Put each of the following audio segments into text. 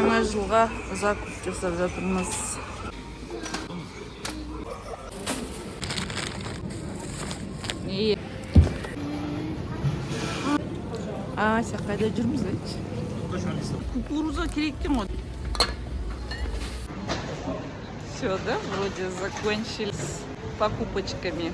жаңа жылға закуп жасап жатырмыз. Сен қайда жүрміз айтшы? Кукуруза керек екен ғой. Все, да? Вроде закончились с покупочками.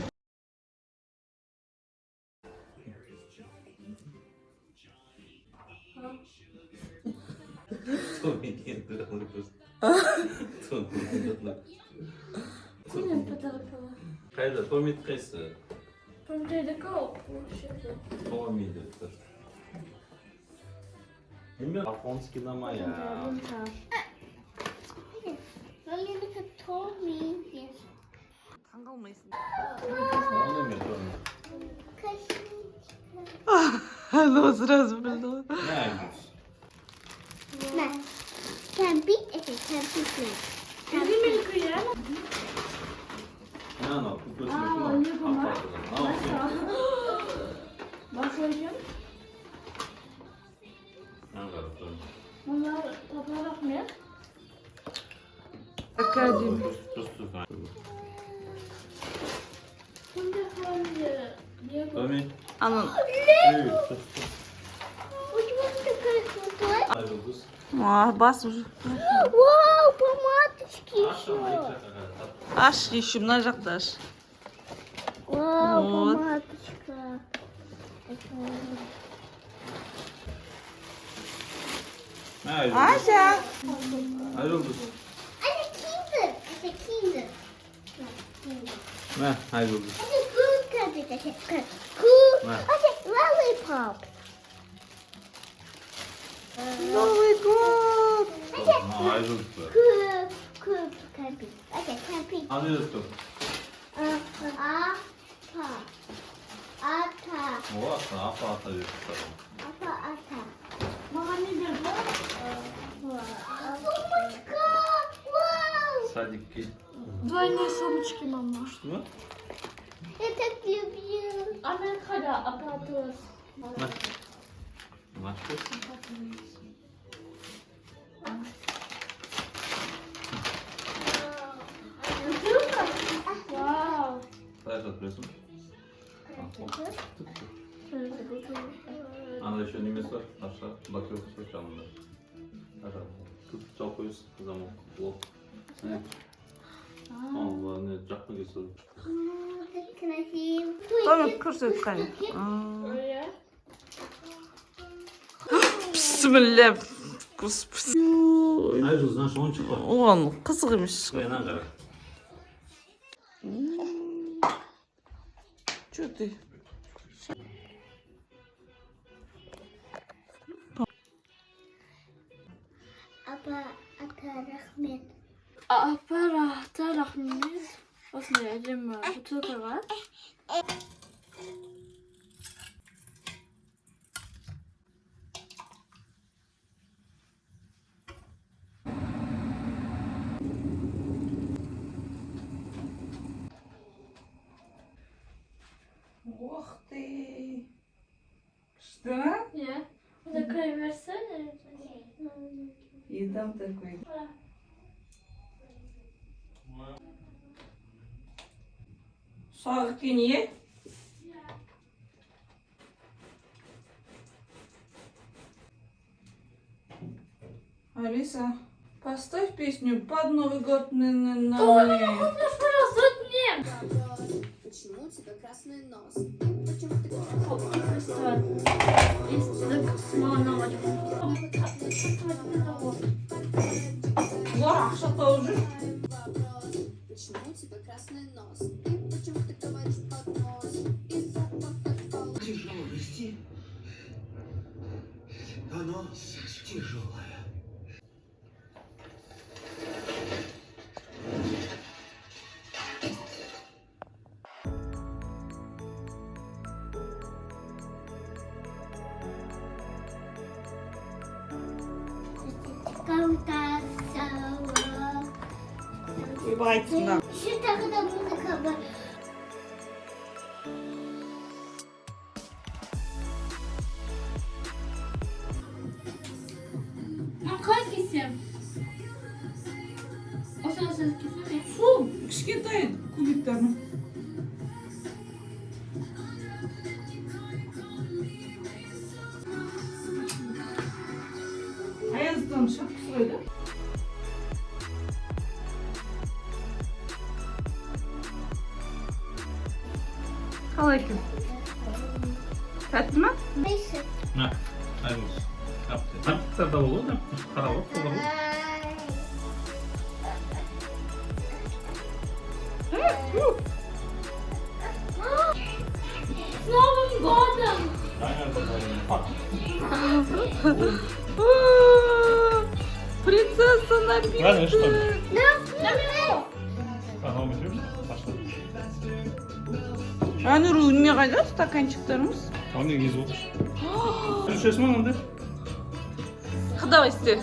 Қайда? Томит қайсы? Томитдікі ол. Томиді. Неме? Афонский намая. Лалинікі Томиді. Таңғалмайсың. Оны ме Томит? Оно сразу білді. Не, Кәмпи, кәмпи. Кәмпи я? не ана, кукуруза. Başlayacağım. Bunlar toprak mı? Академ. Şimdi hangi? Томит. Анын. Айжұлдыз. Бас уже. Вау, помадочки еще. Аш еще мына жақта аш. Вау, Вот. помадочка. Ася. Айжұлдыз. Это киндер. Это киндер. Не, Айжұлдыз. Это куколка. Это куколка. Это лоллипоп. Новый год. Айжұлдыз. Кәмпи. Это кәмпи. Аны өстіп. Ата. Ата. Апа өстіп. Ата. Маған не берді? Сумочка! Вау! Садикке. Двойные сумочки, мама. Что? Я так люблю. Она когда аппаратура. На что? Вау. Қайда жатырсың? Анда еще немесі бар, аша, блокировка бар жанында. Аша, тут жауып қойырсың, замок, блок. Ол, не, жақпы кесілді. Так красиво. Томит көрсет қане. Бісміллә. Господи. Айжұлдыз, наш ойыншық бар. Оған қызық емес. Қойынан қара. Че ты? Ата рахмет. Аппарата рахмет. Осындай әдемі бутылкаға. Ух ты. Что? Я. Такая версия. И там такой. Сағытын е? Алиса, поставь песню под Новый год на мне. Пожалуйста, мне. Почему у тебя красный нос? Почему ты Лора, что тоже? Почему у тебя красный нос? Почему ты говоришь под нос? И запах от пола. Тяжело нести. Оно тяжелое. Ебать, Еще тогда музыка была. Қай кесем? кішкентай кубиктарны. Аяздың шапкасы ғой да? Қалай екен? Тәтті ма? Бейсі. Ha, hayırlı olsun. Yaptı. Yaptıklar da olur da. Para olur, olur. С Новым годом! Принцесса напитка. Правильно, что ли? Да. Ага, мы берем. Пошли. Анур, неме қайда стаканчиктарымыз? Onu yüz olur. Düşüyorsun mu onda? Давай істе.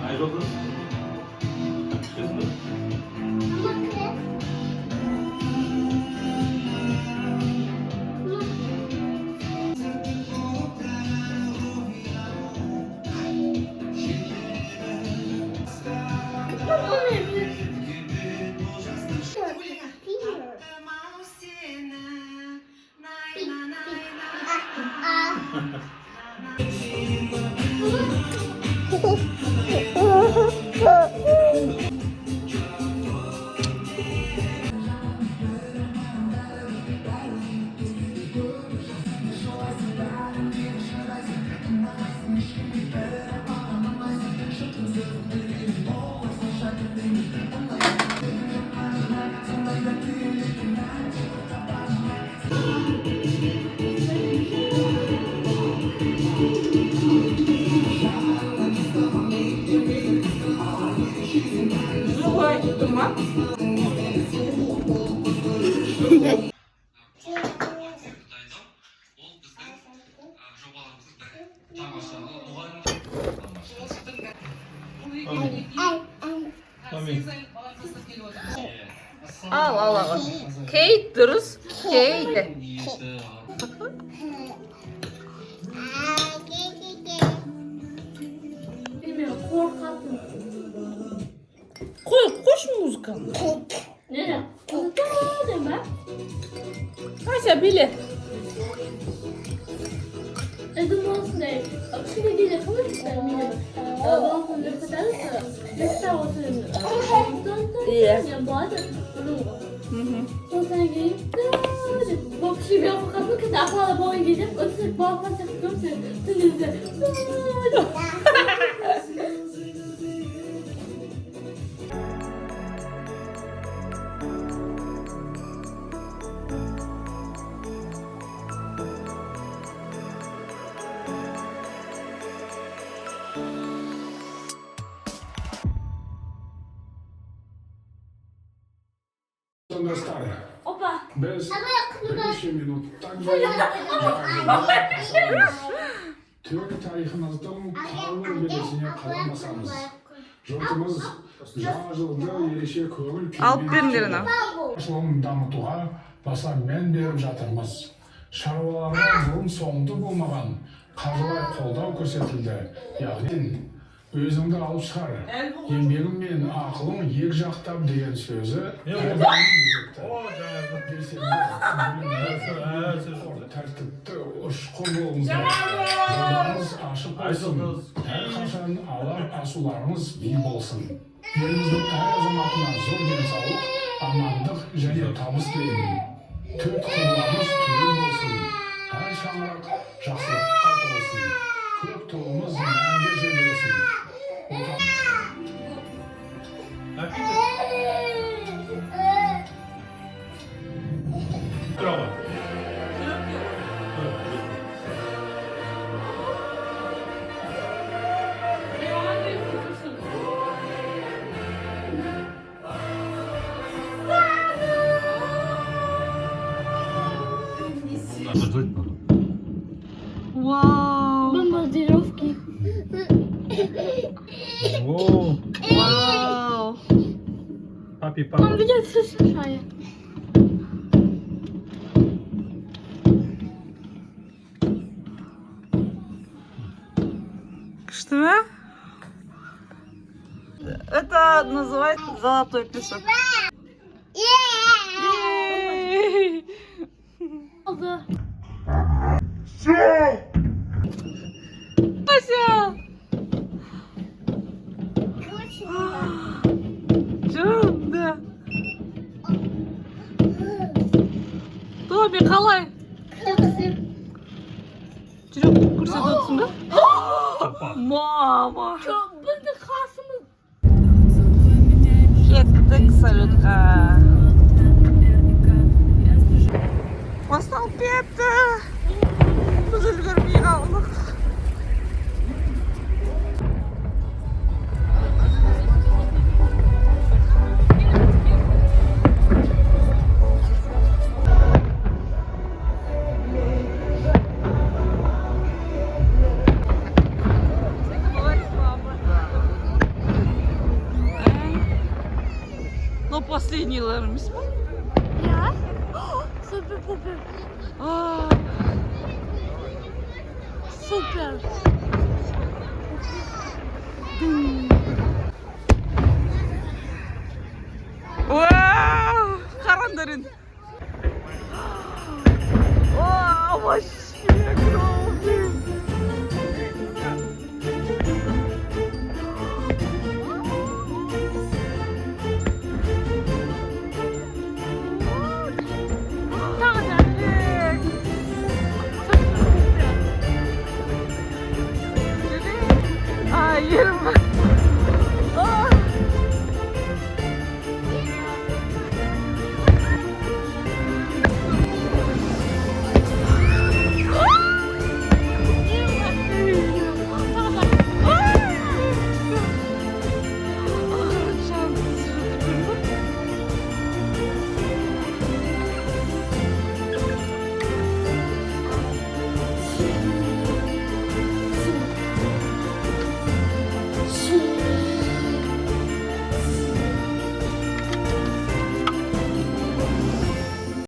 Ayrıldınız. Düşüyorsun mu? Другой туман. Al al. Kate dürüst. Kate. Bilmiyorum, korkattım. Koş muzikаны. Ne? Korkattım deme. Ася, билет. Dedim olsun değil. Şimdi bir de konuşursan benim. Balkonda kadarsa. Mesela oturuyorum. Iya. Ya bazen sonra sen gelip bak şimdi bir avukatlı kız akla boyun gidip ötürü balkon çakıyorum seni. Tınızı. Достали. Opa. Без бірнеше минуттан Türk tariximizдің тағы белесіне қарамасамыз. Жұртымыз жаңа жылды ерекше көңіл Алып беріңдер ана. шаруашылығын дамытуға баса мән беріп жатырмыз. Шаруаларға бұрын соңды болмаған қаржылай қолдау көрсетілді. Яғни өзіңді алып шығар, еңбегің мен ақылың екі жақтап деген сөзі тәртіпті ұшқыр болыңыздар. Жолдарыңыз ашық болсын, әрқашан алар асуларыңыз бей болсын. Еліміздің әр азаматына зор денсаулық, амандық және табыс тілеймін. Төрт құбыларымыз түгел болсын, ай шаңырақ жақсылыққа толсын, көк туымыз мәңгі желбіресін. Bravo. Вау! Бомбардировки. О, Вау! папи, Он папа. ведет все смешая. Что? Это называется золотой песок. Ей! Oldu. Ася! Canım da. Тоби, қалай? Жүрек көрсетіп отырсың ба? Мама! Біздің қасымыз. Кеттік салютқа. Басталып кетті. Біз үлгермей қалдық. Но последнийlerimiz. Ya. Süper süper. Aa, Süper. Вау! Қараңдарың. Вау, вообще.